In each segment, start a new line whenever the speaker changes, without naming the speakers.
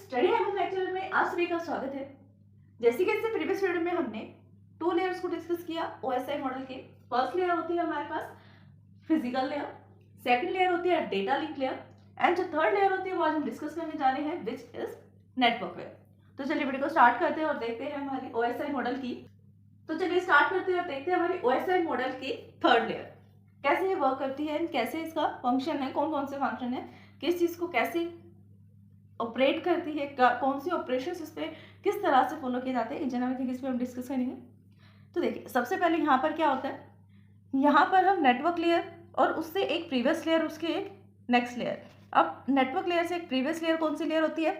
Study and lecture में आप सभी का स्वागत है। जैसे कि इससे प्रीवियस वीडियो में हमने टू लेयर्स को डिस्कस किया ओएसआई मॉडल के। फर्स्ट लेयर होती है हमारे पास फिजिकल लेयर, सेकंड लेयर होती है डेटा लिंक लेयर एंड जो थर्ड लेयर होती है वो आज हम डिस्कस करने जा रहे हैं विच इज नेटवर्क लेयर। तो चलिए वीडियो को स्टार्ट करते हैं और देखते हैं हमारी ओएसआई मॉडल की। तो चलिए स्टार्ट करते हैं और देखते हैं हमारी ओएसआई मॉडल की थर्ड लेयर कैसे ये वर्क करती है, कैसे इसका फंक्शन है, कौन कौन से फंक्शन है, किस चीज को कैसे ऑपरेट करती है, कौन सी ऑपरेशंस इस पे किस तरह से फॉलो किए जाते हैं, इन जनरल थिंग इस पे हम डिस्कस करेंगे। तो देखिए सबसे पहले यहाँ पर क्या होता है, यहाँ पर हम नेटवर्क लेयर और उससे एक प्रीवियस लेयर, उसके एक नेक्स्ट लेयर। अब नेटवर्क लेयर से एक प्रीवियस लेयर कौन सी लेयर होती है,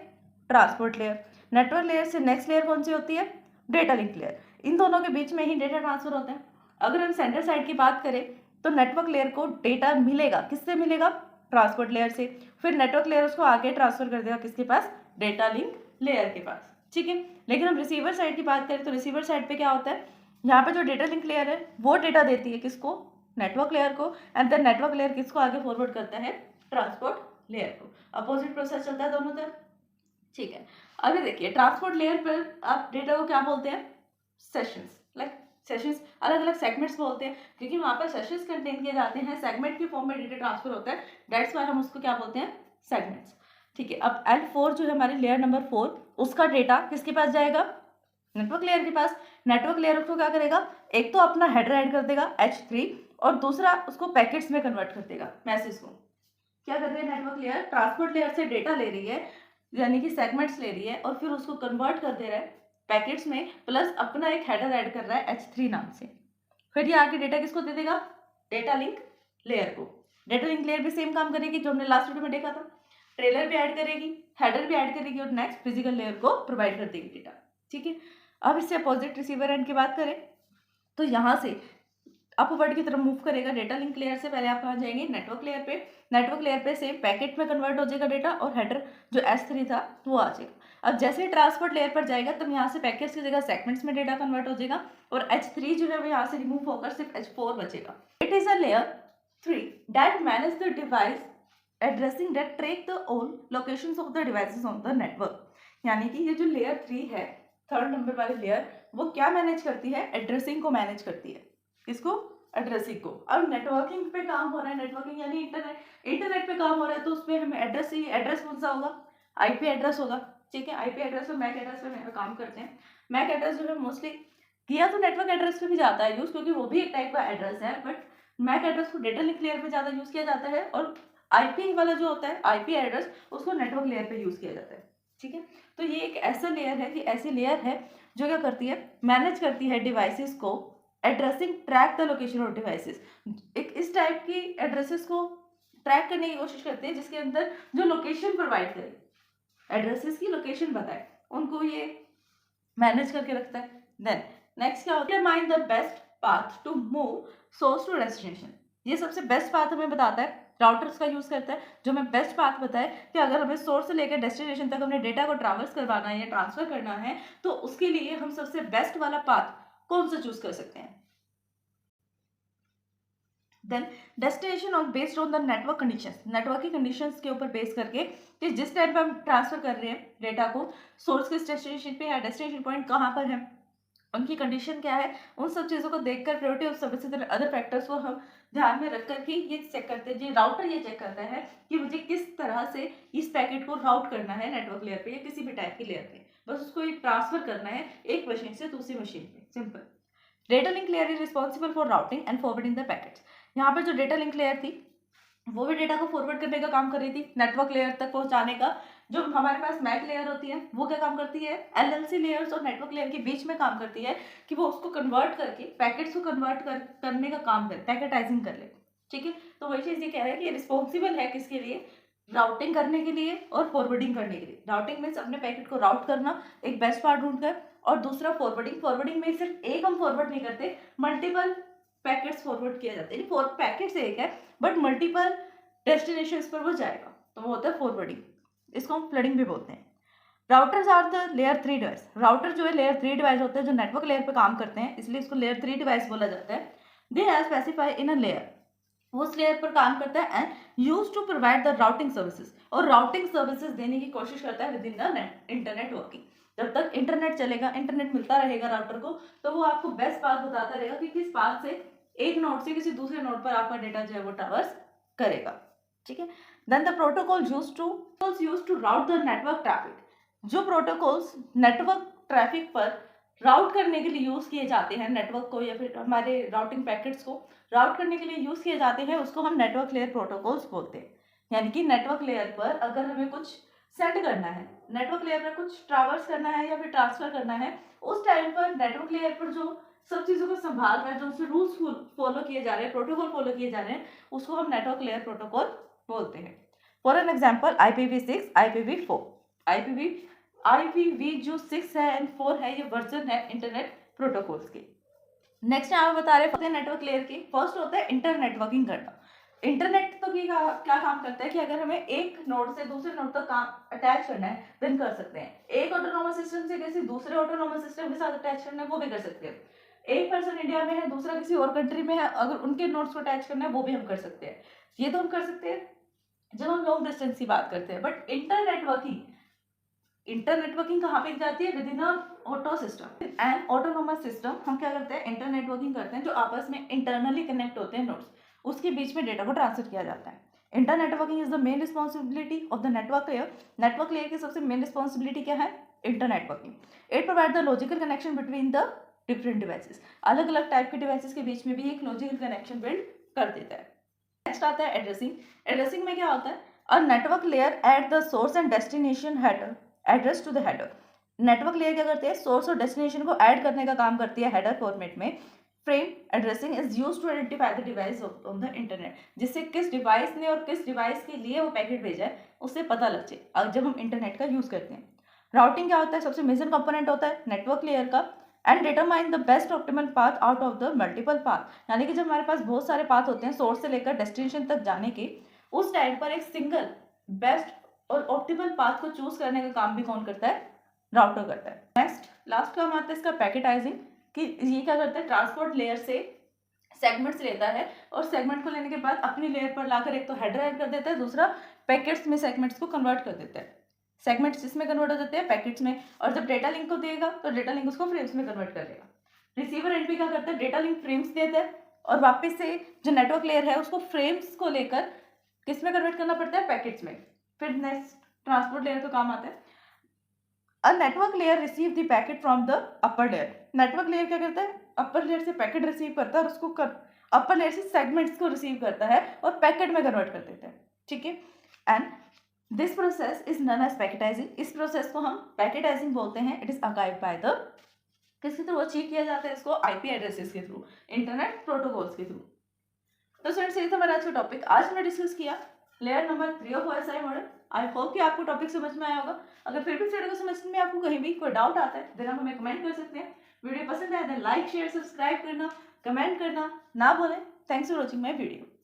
ट्रांसपोर्ट लेयर। नेटवर्क लेयर से नेक्स्ट लेयर कौन सी होती है, डेटा लिंक लेयर। इन दोनों के बीच में ही डेटा ट्रांसफर होता है। अगर हम सेंटर साइड की बात करें तो नेटवर्क लेयर को डेटा मिलेगा, किससे मिलेगा, ट्रांसपोर्ट लेयर से। फिर नेटवर्क लेयर उसको आगे ट्रांसफर कर देगा किसके पास, डेटा लिंक लेयर के पास, ठीक है। लेकिन हम रिसीवर साइड की बात करें तो रिसीवर साइड पे क्या होता है, यहाँ पे जो डेटा लिंक लेयर है वो डेटा देती है किसको, नेटवर्क लेयर को, एंड देन नेटवर्क लेयर किसको आगे फॉरवर्ड करता है, ट्रांसपोर्ट लेयर को। अपोजिट प्रोसेस चलता है दोनों तरफ, ठीक है। अभी देखिए ट्रांसपोर्ट लेयर पर आप डेटा को क्या बोलते हैं, सेशंस। लाइक सेशंस अलग अलग सेगमेंट्स बोलते हैं क्योंकि वहाँ पर सेशंस कंटेन किए जाते हैं, सेगमेंट के फॉर्म में डेटा ट्रांसफर होता है, दैट्स व्हाई हम उसको क्या बोलते हैं, सेगमेंट्स, ठीक है। अब L4 जो है हमारी लेयर नंबर 4, उसका डेटा किसके पास जाएगा, नेटवर्क लेयर के पास। नेटवर्क लेयर उसको क्या करेगा, एक तो अपना हेडर ऐड कर देगा H3 और दूसरा उसको पैकेट्स में कन्वर्ट कर देगा, मैसेज को। क्या कर रही है नेटवर्क लेयर, ट्रांसपोर्ट लेयर से डेटा ले रही है, यानी कि सेगमेंट्स ले रही है और फिर उसको कन्वर्ट कर दे रहा है पैकेट्स में, प्लस अपना एक हेडर ऐड कर रहा है H3 नाम से। फिर ये आगे डेटा किसको दे देगा, डेटा लिंक लेयर को। डेटा लिंक लेयर भी सेम काम करेगी जो हमने लास्ट वीडियो में देखा था, ट्रेलर भी ऐड करेगी, हेडर भी ऐड करेगी और नेक्स्ट फिजिकल लेयर को प्रोवाइड कर देगी डेटा, ठीक है। अब इससे अपोजिट रिसीवर एंड की बात करें तो यहाँ से अपवर्ड की तरफ मूव करेगा डेटा लिंक लेयर से। पहले आप कहाँ जाएंगे, नेटवर्क लेयर पे। नेटवर्क लेयर पे सेम पैकेट में कन्वर्ट हो जाएगा डेटा और हेडर जो S3 था वो आ जाएगा। अब जैसे ही ट्रांसपोर्ट लेयर पर जाएगा तब यहाँ से पैकेट्स की जगह सेगमेंट्स में डेटा कन्वर्ट हो जाएगा और H3 जो है वो यहाँ से रिमूव होकर सिर्फ H4 बचेगा। It is a layer 3 that manage the device addressing that track the all locations of the devices on the network. यानी कि ये जो लेयर 3 है, थर्ड नंबर वाली लेयर, वो क्या मैनेज करती है, एड्रेसिंग को मैनेज करती है। किसको, एड्रेसिंग को। अब नेटवर्किंग पे काम हो रहा है, नेटवर्किंग यानी इंटरनेट पे काम हो रहा है, तो उसमें हमें एड्रेस कौन सा होगा, आईपी एड्रेस होगा, ठीक है। आईपी एड्रेस और मैक एड्रेस पे काम करते हैं। मैक एड्रेस जो है मोस्टली किया तो नेटवर्क एड्रेस पे भी जाता है यूज, क्योंकि वो भी एक टाइप का एड्रेस है, बट मैक एड्रेस को डेटा लिंक लेयर पे ज्यादा यूज किया जाता है और आईपी वाला जो होता है आईपी एड्रेस उसको नेटवर्क लेयर पे यूज किया जाता है, ठीक है। तो ये एक ऐसा लेयर है कि ऐसी लेयर है जो क्या करती है, मैनेज करती है डिवाइसेस को, addressing track the location of devices. एक इस टाइप की एड्रेसेस को ट्रैक करने की कोशिश करते हैं जिसके अंदर जो लोकेशन प्रोवाइड करे, एड्रेसेस की लोकेशन बताए, उनको ये मैनेज करके रखता है। देन नेक्स्ट क्या होता है, determine the best path to move source to destination. ये सबसे बेस्ट पाथ हमें बताता है, राउटर्स का यूज करता है जो हमें बेस्ट पाथ बताए कि अगर हमें सोर्स से लेकर डेस्टिनेशन तक हमने डेटा को ट्रावर्स करवाना है या ट्रांसफर करना है तो उसके लिए हम सबसे बेस्ट वाला पाथ कौन सा चूज कर सकते हैं। देन डेस्टिनेशन और based on the network conditions, network की कंडीशंस के ऊपर बेस करके कि जिस टाइम पे हम ट्रांसफर कर रहे हैं डेटा को सोर्स के डेस्टिनेशन पे या डेस्टिनेशन पॉइंट कहाँ पर है, उनकी कंडीशन क्या है, उन सब चीज़ों को देखकर प्रायोरिटी ऑफ सर्विसेज और अदर फैक्टर्स को हम ध्यान में रख करके ये चेक करते हैं, राउटर ये चेक करता है कि मुझे किस तरह से इस पैकेट को राउट करना है नेटवर्क लेयर पे या किसी भी टाइप की लेयर पे, बस उसको एक ट्रांसफर करना है एक मशीन से दूसरी मशीन पे, simple. Data link layer is responsible for routing and forwarding the packets. यहाँ पर जो डेटा लिंक लेयर थी वो भी डेटा को फॉरवर्ड करने का काम कर रही थी, नेटवर्क लेयर तक पहुंचाने का। जो हमारे पास मैक लेयर होती है वो क्या काम करती है, एलएलसी लेयर्स और नेटवर्क लेयर के बीच में काम करती है कि वो उसको कन्वर्ट करके पैकेट्स को कन्वर्ट करने का काम करे, पैकेटाइजिंग कर ले, ठीक है। तो वही चीज़ ये कह रहा है कि रिस्पॉन्सिबल है किसके लिए, राउटिंग करने के लिए और फॉरवर्डिंग करने के लिए। राउटिंग मीन्स अपने पैकेट को राउट करना एक बेस्ट पार्ट ढूंढकर, और दूसरा फॉरवर्डिंग। फॉरवर्डिंग में सिर्फ एक हम फॉरवर्ड नहीं करते, मल्टीपल पैकेट्स फॉरवर्ड किया जाता है। पैकेट्स एक है बट मल्टीपल डेस्टिनेशंस पर वो जाएगा, तो वो होता है फॉरवर्डिंग। इसको हम फ्लडिंग भी बोलते हैं। Routers are the layer 3 device. Router जो है लेयर 3 डिवाइस होते हैं जो नेटवर्क लेयर पे काम करते हैं, इसलिए इसको लेयर 3 डिवाइस बोला जाता है। They are specify in a layer, उस लेयर पर काम करता है and use to provide the routing services, और राउटिंग सर्विसेज देने की कोशिश करता है within the internet working. जब तक इंटरनेट चलेगा, इंटरनेट मिलता रहेगा राउटर को, तो वो आपको बेस्ट पाथ बताता रहेगा कि किस पाथ से एक नोड से किसी दूसरे नोड पर आपका डेटा जो है वो ट्रैवर्स करेगा। ठीक है, then the protocol use to route the network traffic. जो प्रोटोकॉल्स नेटवर्क ट्रैफिक पर राउट करने के लिए यूज किए जाते हैं, नेटवर्क को या फिर हमारे राउटिंग पैकेट्स को राउट करने के लिए यूज किए जाते हैं, उसको हम नेटवर्क लेयर प्रोटोकॉल्स बोलते हैं। यानी कि नेटवर्क लेयर पर अगर हमें कुछ सेंड करना है, नेटवर्क लेयर पर कुछ ट्रावर्स करना है या फिर ट्रांसफर करना है, उस टाइम पर नेटवर्क लेयर पर जो सब चीजों को संभाल रहा है, जो उसमें रूल्स फॉलो किए जा रहे हैं, प्रोटोकॉल फॉलो किए जा रहे हैं, उसको हम नेटवर्क लेयर प्रोटोकॉल बोलते हैं। For an example IPv6, IPv4। IPv जो 6 है एंड 4 है, ये वर्जन है इंटरनेट प्रोटोकॉल्स के। नेक्स्ट यहाँ पे बता रहे हैं नेटवर्क लेयर की। फर्स्ट होता है इंटरनेटवर्किंग करना। इंटरनेट तो क्या काम करता है कि अगर हमें एक नोड से दूसरे नोड तक काम अटैच करना है देन कर सकते हैं। एक ऑटोनोमस सिस्टम से किसी दूसरे ऑटोनोमस सिस्टम के साथ अटैच करना है वो भी कर सकते हैं। एक पर्सन इंडिया में है, दूसरा किसी और कंट्री में है, अगर उनके नोड्स को अटैच करना है वो भी हम कर सकते हैं। ये तो हम कर सकते हैं जब हम लॉन्ग डिस्टेंस की बात करते हैं। बट इंटरनेटवर्किंग कहाँ पे जाती है? With in auto system and autonomous system. हम क्या करते हैं? इंटरनेटवर्किंग करते हैं जो आपस में इंटरनली कनेक्ट होते हैं नोड्स, उसके बीच में डेटा को ट्रांसफर किया जाता है। Internetworking is the main responsibility of the network layer. Network layer की सबसे मेन रिस्पॉन्सिबिलिटी क्या है? Internetworking. It provide the logical connection between the different devices. अलग अलग टाइप के डिवाइसेस के बीच में भी एक लॉजिकल कनेक्शन बिल्ड कर देता है। नेक्स्ट आता है एड्रेसिंग। एड्रेसिंग में क्या होता है? A network layer at the source and destination header address to the header. Network layer क्या करते हैं? सोर्स और डेस्टिनेशन को ऐड करने का काम करती है हेडर फॉर्मेट में। Frame addressing is used to identify the device on the internet. जिससे किस डिवाइस ने और किस डिवाइस के लिए वो पैकेट भेजा है उससे पता लग जाए जब हम इंटरनेट का यूज करते हैं। राउटिंग क्या होता है? सबसे मेजर कंपोनेंट होता है नेटवर्क लेयर का and determine the best optimal path out of the multiple path. यानी कि जब हमारे पास बहुत सारे पाथ होते हैं सोर्स से लेकर डेस्टिनेशन तक जाने के, उस टाइम पर एक सिंगल बेस्ट और ऑप्टिमल पाथ को चूज करने का काम भी कौन करता है? राउटर करता है। नेक्स्ट लास्ट काम आता है इसका पैकेटाइजिंग, कि ये क्या करता है? ट्रांसपोर्ट लेयर से सेगमेंट्स लेता है और सेगमेंट को लेने के बाद अपनी लेयर पर लाकर एक तो हेडर ऐड कर देता है, दूसरा पैकेट्स में सेगमेंट्स को कन्वर्ट कर देता है। सेगमेंट्स जिसमें कन्वर्ट हो जाते हैं पैकेट्स में, और जब डेटा लिंक को देगा तो डेटा लिंक उसको फ्रेम्स में कन्वर्ट कर देगा। रिसीवर एंड भी क्या करता है? डेटा लिंक फ्रेम्स देता है और वापस से जो नेटवर्क लेयर है उसको फ्रेम्स को लेकर किस में कन्वर्ट करना पड़ता है? पैकेट्स में। फिर नेक्स्ट ट्रांसपोर्ट लेयर का काम आता है। A network layer receive the packet from the upper layer. Network layer क्या करता है? अपर लेयर से पैकेट रिसीव करता है और उसको अपर लेयर से सेगमेंट्स को रिसीव करता है और पैकेट में कन्वर्ट कर देता है। ठीक है, and this process is known as packetising. इस प्रोसेस को हम पैकेटाइजिंग बोलते हैं। It is achieved by the किसके थ्रू अचीव किया जाता है इसको? आईपी एड्रेसेस के थ्रू, इंटरनेट प्रोटोकॉल्स के थ्रू। तो फ्रेंड्स ये था हमारा आज का टॉपिक। आज हमने डिस्कस किया layer number 3 of OSI model. I hope कि आपको टॉपिक समझ में आया होगा। अगर फिर भी वीडियो को समझने में आपको कहीं भी कोई डाउट आता है देन आप हमें कमेंट कर सकते हैं। वीडियो पसंद आया तो लाइक शेयर सब्सक्राइब करना, कमेंट करना ना भूलें। Thanks for watching my video.